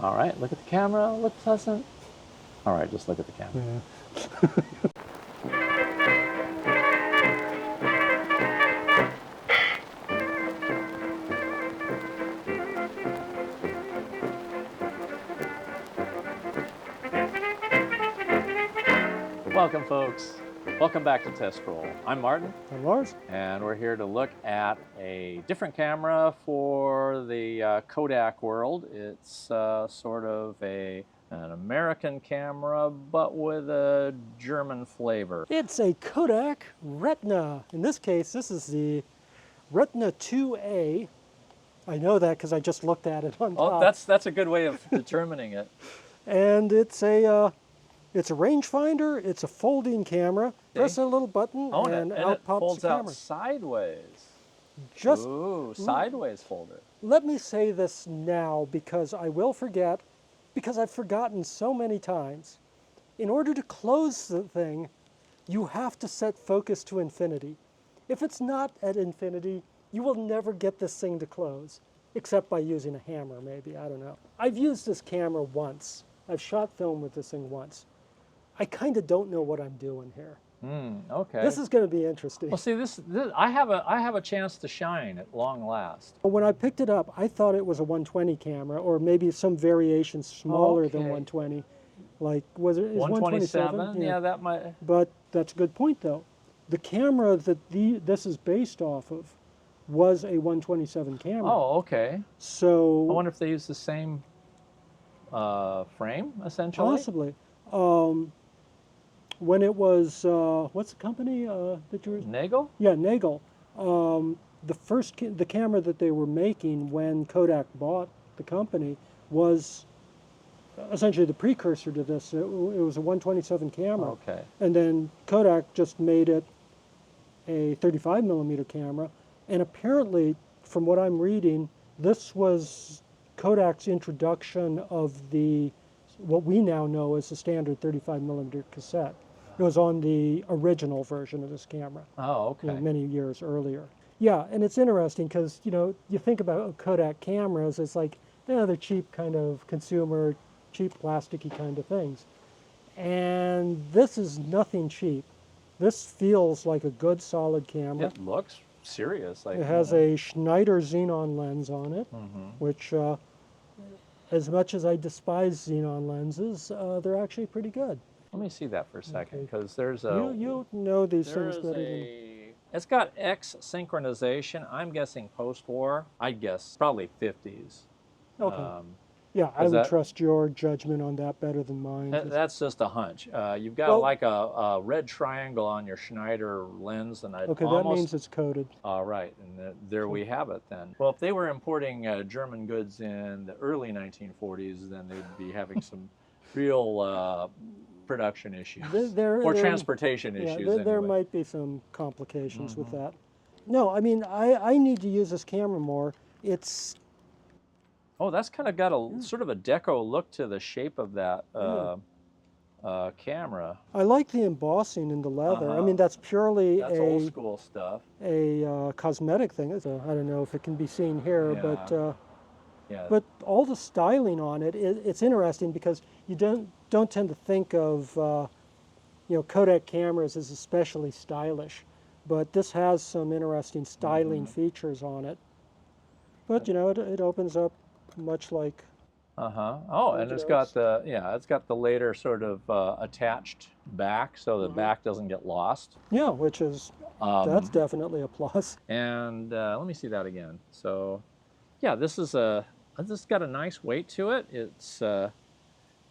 All right, look at the camera, look pleasant. All right, just look at the camera. Yeah. Welcome, folks. Welcome back to Test Roll. I'm Martin. I'm Lars. And we're here to look at a different camera for the Kodak world. It's sort of an American camera, but with a German flavor. It's a Kodak Retina. In this case, this is the Retina IIa. I know that because I just looked at it on top. Oh, that's a good way of determining it. And it's a rangefinder. It's a folding camera. Press a little button, and out it pops folds the camera. out sideways. Just Ooh, sideways folder. let me say this now because I will forget, because I've forgotten so many times. In order to close the thing, you have to set focus to infinity. If it's not at infinity, you will never get this thing to close, except by using a hammer, maybe, I don't know. I've used this camera once. I've shot film with this thing once. I kind of don't know what I'm doing here. Okay. This is going to be interesting. Well, see, this I have a chance to shine at long last. When I picked it up, I thought it was a 120 camera, or maybe some variation smaller than 120. Like, was it 127? Yeah, that might. But that's a good point, though. The camera that this is based off of was a 127 camera. Oh, okay. So I wonder if they use the same frame, essentially. possibly. When it was, what's the company that you were? Nagel? Yeah, Nagel. The camera that they were making when Kodak bought the company was essentially the precursor to this. It was a 127 camera. Okay. And then Kodak just made it a 35 millimeter camera. And apparently, from what I'm reading, this was Kodak's introduction of what we now know as the standard 35 millimeter cassette. It was on the original version of this camera. Oh, okay. Many years earlier. Yeah, and it's interesting because, you think about Kodak cameras as like, they're cheap kind of consumer, cheap plasticky kind of things. And this is nothing cheap. This feels like a good solid camera. It looks serious. Like, It has a Schneider xenon lens on it, which, as much as I despise xenon lenses, they're actually pretty good. Let me see that for a second, because there's You know these things better than... It's got X synchronization. I'm guessing post-war. I'd guess probably 50s. Okay. Yeah, I would trust your judgment on that better than mine. That's just a hunch. You've got like a red triangle on your Schneider lens, and that means it's coated. Right, and there we have it then. Well, if they were importing German goods in the early 1940s, then they'd be having some real production issues or transportation issues. There might be some complications with that. No, I mean, I need to use this camera more. It's... Oh, that's kind of got a sort of a deco look to the shape of that camera. I like the embossing in the leather. I mean, that's purely that's old school stuff. A cosmetic thing. So I don't know if it can be seen here, yeah. But all the styling on it, it's interesting because you don't tend to think of Kodak cameras as especially stylish, but this has some interesting styling features on it. But it opens up much like. Oh, and it's got the later sort of attached back, so the back doesn't get lost. Yeah, which is that's definitely a plus. And let me see that again. So, yeah, this has got a nice weight to it. It's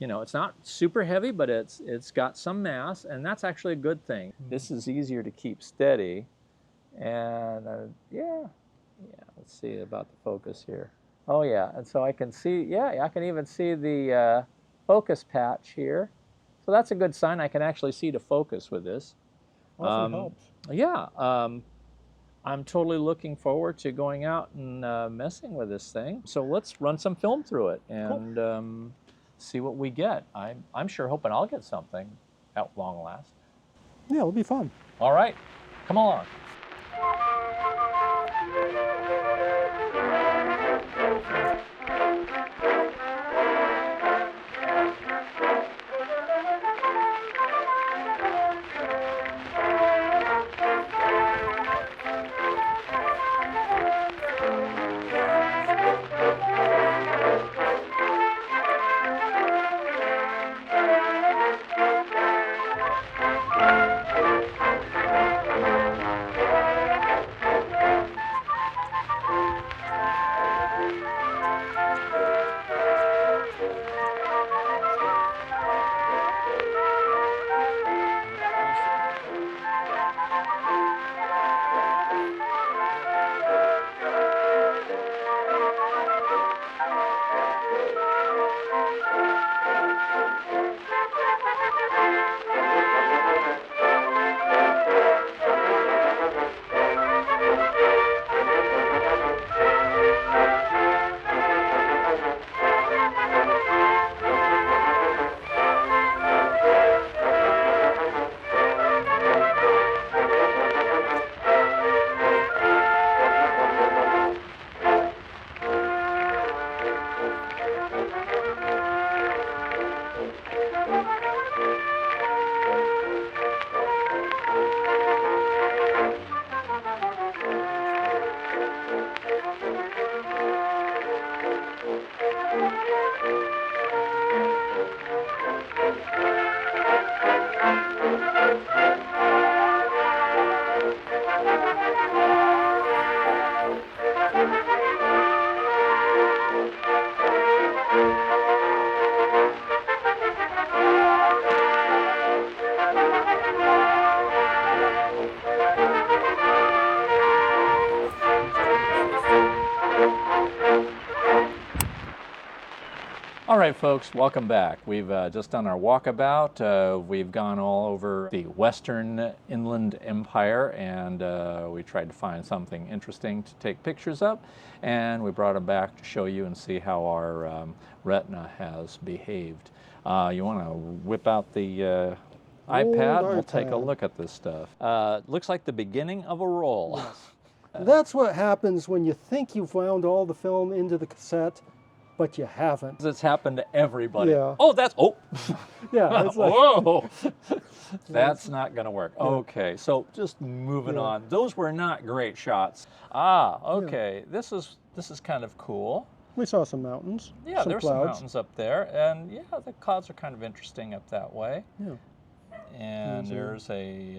it's not super heavy, but it's got some mass, and that's actually a good thing. This is easier to keep steady, and let's see about the focus here. Oh yeah, and so I can see, I can even see the focus patch here. So that's a good sign. I can actually see to focus with this. Often helps. Yeah, I'm totally looking forward to going out and messing with this thing. So let's run some film through it and see what we get. I'm sure hoping I'll get something at long last. Yeah, it'll be fun. All right, come along. All right, folks, welcome back. We've just done our walkabout. We've gone all over the Western Inland Empire, and we tried to find something interesting to take pictures of, and we brought them back to show you and see how our Retina has behaved. You want to whip out the iPad? We'll take a look at this stuff. Looks like the beginning of a roll. Yes. That's what happens when you think you've wound all the film into the cassette, but you haven't. It's happened to everybody. Yeah. Oh, that's, oh! Yeah, it's like, Whoa! That's not going to work. Yeah. Okay, so just moving Yeah. on. Those were not great shots. Ah, okay. This is kind of cool. we saw some mountains, Yeah, some there's clouds. some mountains up there, and yeah, the clouds are kind of interesting up that way. Yeah, And There's there's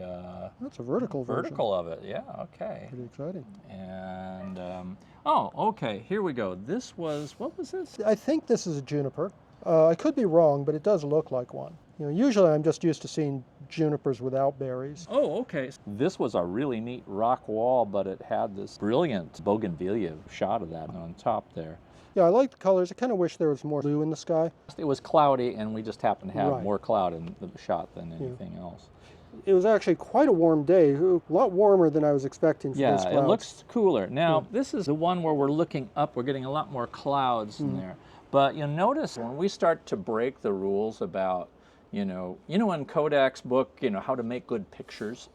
that's a vertical version. vertical of it. Yeah, okay. Pretty exciting. And oh, okay. Here we go. This was, what was this? I think this is a juniper. I could be wrong, but it does look like one. You know, usually I'm just used to seeing junipers without berries. Oh, okay. This was a really neat rock wall, but it had this brilliant bougainvillea shot of that on top there. Yeah, I like the colors. I kind of wish there was more blue in the sky. It was cloudy, and we just happened to have Right. more cloud in the shot than anything else. It was actually quite a warm day, a lot warmer than I was expecting for these Yeah, clouds. it looks cooler. Now, this is the one where we're looking up. We're getting a lot more clouds in there. But you'll notice when we start to break the rules about, you know in Kodak's book, how to make good pictures.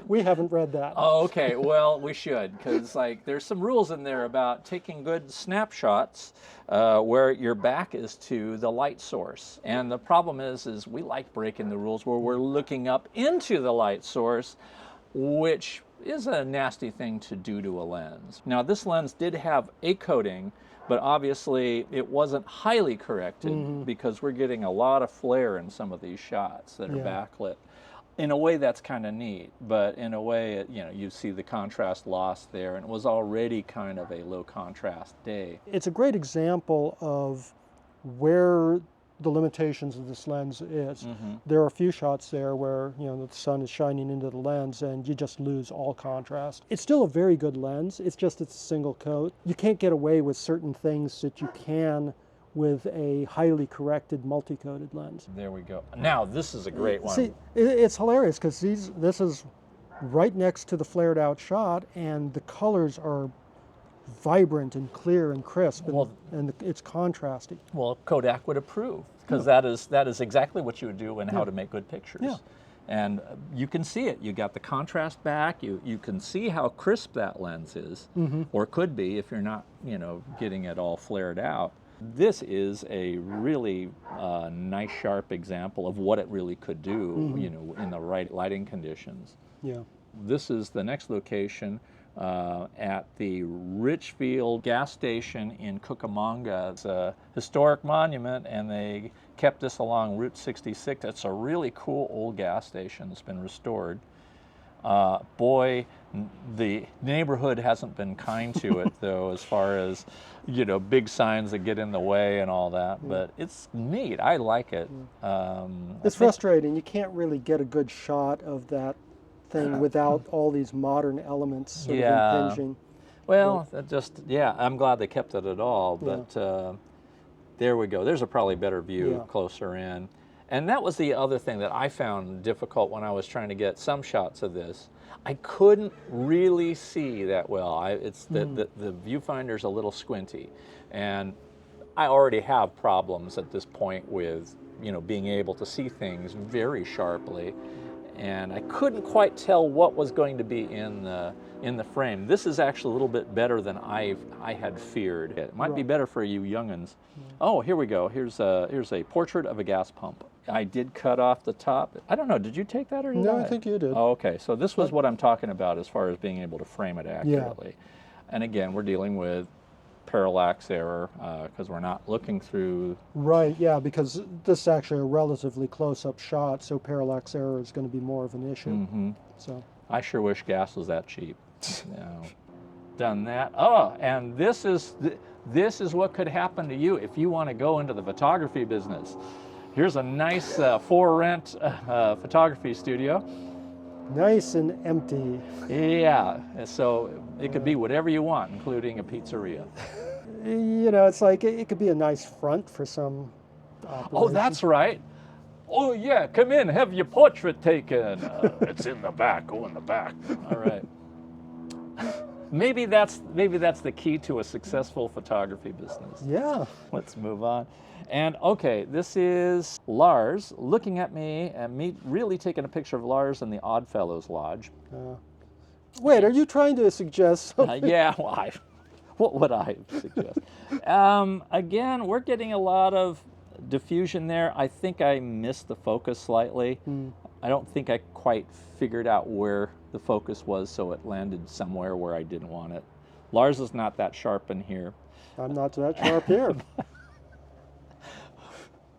We haven't read that. Oh, okay. Well, we should, because there's some rules in there about taking good snapshots where your back is to the light source. And the problem is we like breaking the rules where we're looking up into the light source, which is a nasty thing to do to a lens. Now, this lens did have a coating, but obviously it wasn't highly corrected because we're getting a lot of flare in some of these shots that are backlit. In a way, that's kind of neat, but in a way, you see the contrast lost there, and it was already kind of a low contrast day. It's a great example of where the limitations of this lens is. There are a few shots there where the sun is shining into the lens and you just lose all contrast. It's still a very good lens. It's just it's a single coat. You can't get away with certain things that you can with a highly corrected multi-coated lens. There we go. Now this is a great one. See, it's hilarious because this is right next to the flared out shot, and the colors are vibrant and clear and crisp, and it's contrasty. Well, Kodak would approve, because that is exactly what you would do and how to make good pictures. Yeah. And you can see it. You got the contrast back. You can see how crisp that lens is, or could be if you're not getting it all flared out. This is a really nice, sharp example of what it really could do, in the right lighting conditions. Yeah. This is the next location at the Richfield gas station in Cucamonga. It's a historic monument, and they kept this along Route 66. It's a really cool old gas station that's been restored. Boy, the neighborhood hasn't been kind to it, though, as far as, big signs that get in the way and all that, but it's neat. I like it. It's frustrating. You can't really get a good shot of that thing without all these modern elements sort of impinging. Well, I'm glad they kept it at all, but there we go. There's a probably better view closer in. And that was the other thing that I found difficult when I was trying to get some shots of this. I couldn't really see that well. The viewfinder's a little squinty, and I already have problems at this point with being able to see things very sharply, and I couldn't quite tell what was going to be in the frame. This is actually a little bit better than I had feared. It might be better for you young'uns. Oh, here we go. Here's a portrait of a gas pump. I did cut off the top. I don't know, did you take that or did I? No, I think you did. Oh, okay, so this was what I'm talking about as far as being able to frame it accurately. And again, we're dealing with parallax error because we're not looking through. Right, yeah, because this is actually a relatively close-up shot, so parallax error is going to be more of an issue. So I sure wish gas was that cheap. Done that. Oh, and this is what could happen to you if you want to go into the photography business. Here's a nice for-rent photography studio. nice and empty. Yeah, so it could be whatever you want, including a pizzeria. You know, it's like it could be a nice front for some operation. Oh, that's right. Oh yeah, come in, have your portrait taken. It's in the back. Go in the back. All right. Maybe that's the key to a successful photography business. Yeah. Let's move on. And okay, this is Lars looking at me and me really taking a picture of Lars in the Oddfellows Lodge. Wait, are you trying to suggest something? Yeah, well, what would I suggest? Again, we're getting a lot of diffusion there. I think I missed the focus slightly. I don't think I quite figured out where the focus was, so it landed somewhere where I didn't want it. Lars is not that sharp in here. I'm not that sharp here.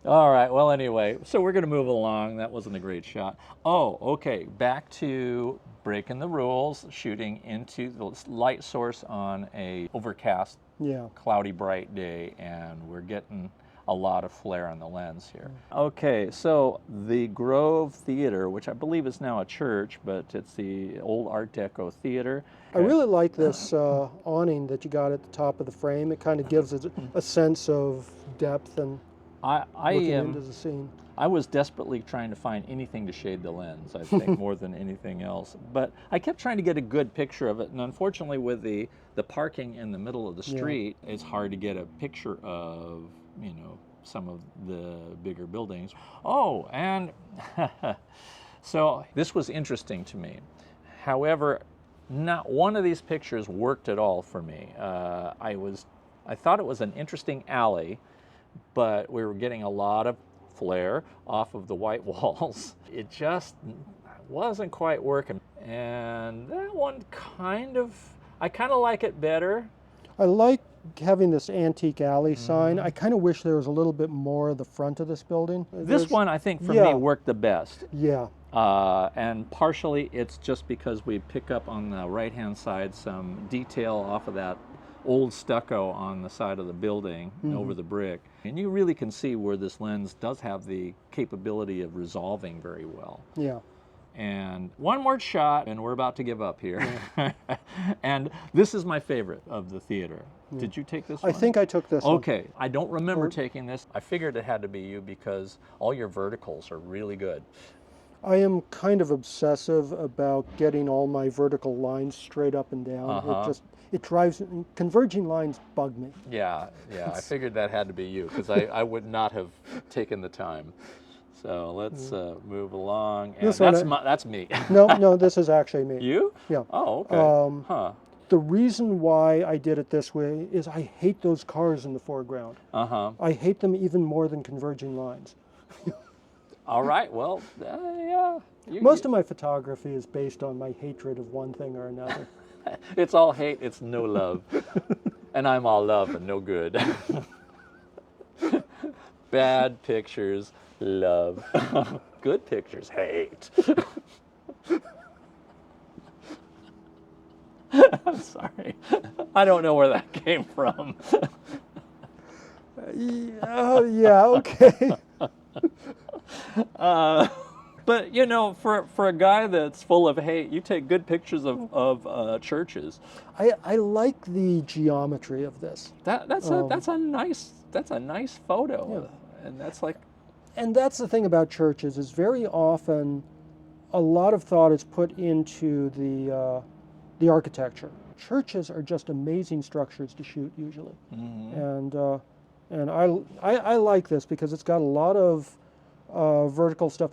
All right, well, anyway, so we're going to move along. That wasn't a great shot. Oh, okay, back to breaking the rules, shooting into the light source on a overcast, Yeah. cloudy, bright day, and we're getting a lot of flare on the lens here. Okay, so the Grove Theater, which I believe is now a church, but it's the old Art Deco theater. I really like this awning that you got at the top of the frame. It kind of gives it a sense of depth and looking into the scene. I was desperately trying to find anything to shade the lens, I think, more than anything else. But I kept trying to get a good picture of it, and unfortunately with the parking in the middle of the street, it's hard to get a picture of, you know, some of the bigger buildings. Oh, and so this was interesting to me. However, not one of these pictures worked at all for me. I thought it was an interesting alley, but we were getting a lot of flare off of the white walls. It just wasn't quite working. And that one I kind of like it better. I like having this antique alley sign. I kind of wish there was a little bit more of the front of this building. This one, I think, for me, worked the best. Yeah. And partially it's just because we pick up on the right-hand side some detail off of that old stucco on the side of the building over the brick. And you really can see where this lens does have the capability of resolving very well. Yeah. And one more shot, and we're about to give up here. And this is my favorite of the theater. Did you take this one? I think I took this one. Okay, I don't remember taking this. I figured it had to be you because all your verticals are really good. I am kind of obsessive about getting all my vertical lines straight up and down. It drives, converging lines bug me. Yeah, I figured that had to be you because I would not have taken the time. So let's move along. And that's me. No, this is actually me. You? Yeah. Oh, okay. The reason why I did it this way is I hate those cars in the foreground. I hate them even more than converging lines. All right, well, yeah. Most of my photography is based on my hatred of one thing or another. It's all hate, it's no love. And I'm all love and no good. Bad pictures, love. Good pictures, hate. I'm sorry. I don't know where that came from. Yeah, okay. But you know, for a guy that's full of hate, you take good pictures of churches. I like the geometry of this. That's a nice photo, and that's like. And that's the thing about churches is very often a lot of thought is put into the architecture. Churches are just amazing structures to shoot usually, and I like this because it's got a lot of vertical stuff.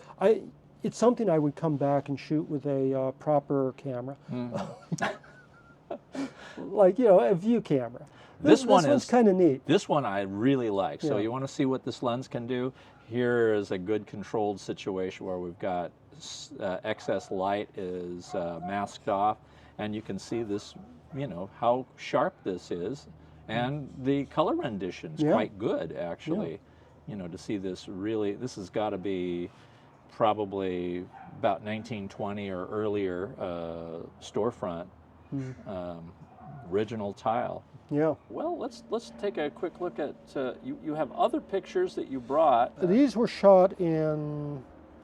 It's something I would come back and shoot with a proper camera, like a view camera. This one's kind of neat. This one I really like. So you want to see what this lens can do? Here is a good controlled situation where we've got excess light is masked off, and you can see this, how sharp this is, and the color rendition is quite good actually. To see this really, this has got to be probably about 1920 or earlier storefront, original tile. Yeah. Well, let's take a quick look at, you have other pictures that you brought. These were shot in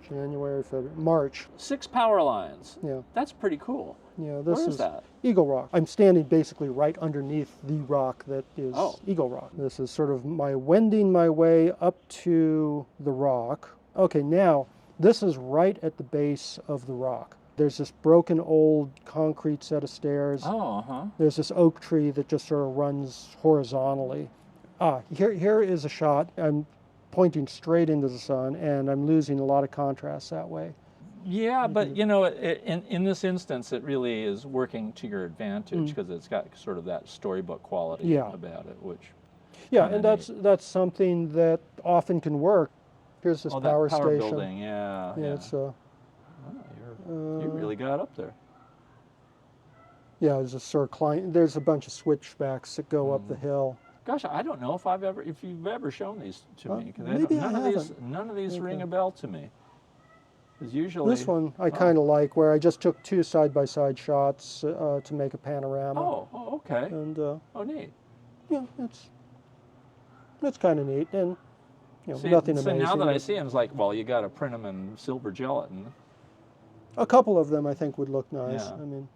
January, February, March. 6 power lines. Yeah. That's pretty cool. Yeah, this Where is is that? Eagle Rock. I'm standing basically right underneath the rock that is Oh. Eagle Rock. This is sort of my wending my way up to the rock. Okay, now this is right at the base of the rock. There's this broken old concrete set of stairs. Oh, uh-huh. There's this oak tree that just sort of runs horizontally. Here is a shot. I'm pointing straight into the sun, and I'm losing a lot of contrast that way. Yeah, but you know, in this instance, it really is working to your advantage because it's got sort of that storybook quality Yeah. about it, which Yeah, kinda and that's something that often can work. Here's this that power power station. building, yeah. Yeah, it's You really got up there. yeah, there's a sort of climb. There's a bunch of switchbacks that go up the hill. Gosh, I don't know if you've ever shown these to me, because maybe I none of these ring Okay. a bell to me. Because usually This one I kind of like, where I just took 2 side-by-side shots to make a panorama. Oh, okay. And Oh, neat. yeah, it's kind of neat, and See, nothing so amazing. now that I but see them, it's like, well, you got to print them in silver gelatin. a couple of them I think would look nice. Yeah. I mean,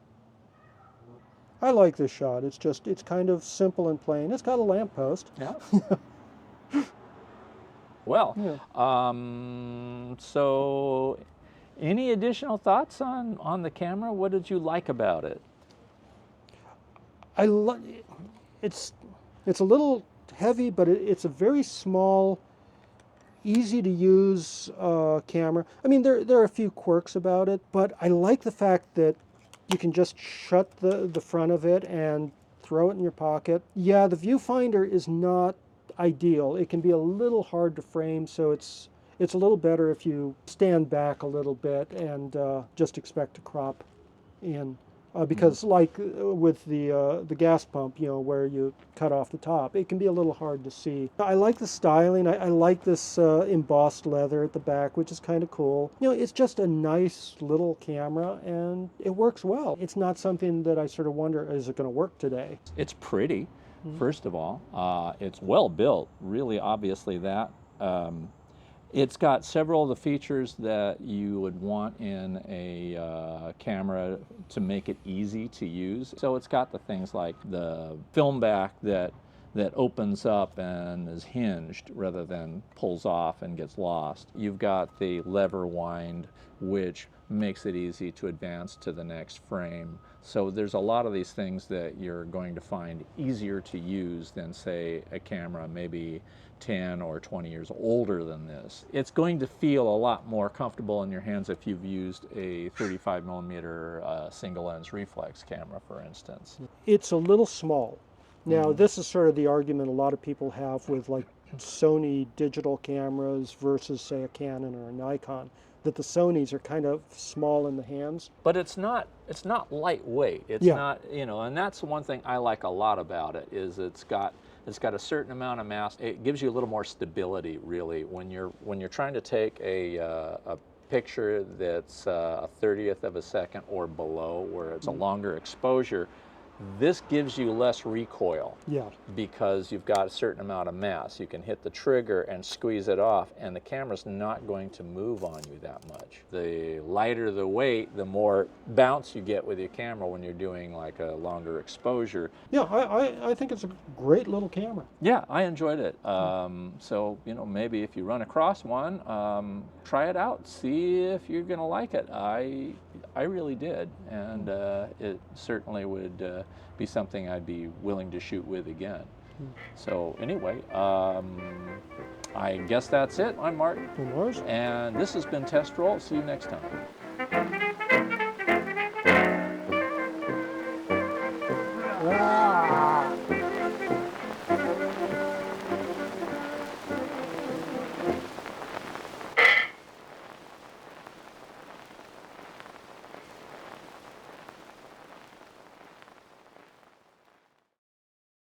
I like this shot. It's kind of simple and plain. It's got a lamppost. Yeah. Well, Yeah. so any additional thoughts on the camera? What did you like about it? It's a little heavy, but it's a very small, easy to use camera. I mean, there are a few quirks about it, but I like the fact that you can just shut the front of it and throw it in your pocket. Yeah, the viewfinder is not ideal. It can be a little hard to frame, so it's a little better if you stand back a little bit and just expect to crop in. Because like with the gas pump, where you cut off the top, it can be a little hard to see. I like the styling. I like this embossed leather at the back, which is kind of cool. It's just a nice little camera, and it works well. It's not something that I sort of wonder, is it going to work today? It's pretty, first of all. It's well built, really obviously that. It's got several of the features that you would want in a camera to make it easy to use. So it's got the things like the film back that opens up and is hinged rather than pulls off and gets lost. You've got the lever wind, which makes it easy to advance to the next frame. So there's a lot of these things that you're going to find easier to use than, say, a camera maybe 10 or 20 years older than this. It's going to feel a lot more comfortable in your hands if you've used a 35 millimeter single lens reflex camera, for instance. It's a little small. Now, this is sort of the argument a lot of people have with like Sony digital cameras versus, say, a Canon or a Nikon, that the Sonys are kind of small in the hands. But it's not lightweight. It's not, and that's one thing I like a lot about it, is it's got a certain amount of mass. It gives you a little more stability, really, when you're trying to take a picture that's a 30th of a second or below, where it's a longer exposure. This gives you less recoil, because you've got a certain amount of mass. You can hit the trigger and squeeze it off, and the camera's not going to move on you that much. The lighter the weight, the more bounce you get with your camera when you're doing like a longer exposure. Yeah, I think it's a great little camera. Yeah, I enjoyed it. So, maybe if you run across one, try it out. See if you're going to like it. I really did, and it certainly would be something I'd be willing to shoot with again. So anyway, I guess that's it. I'm Martin, And Lars? and this has been Test Roll. See you next time.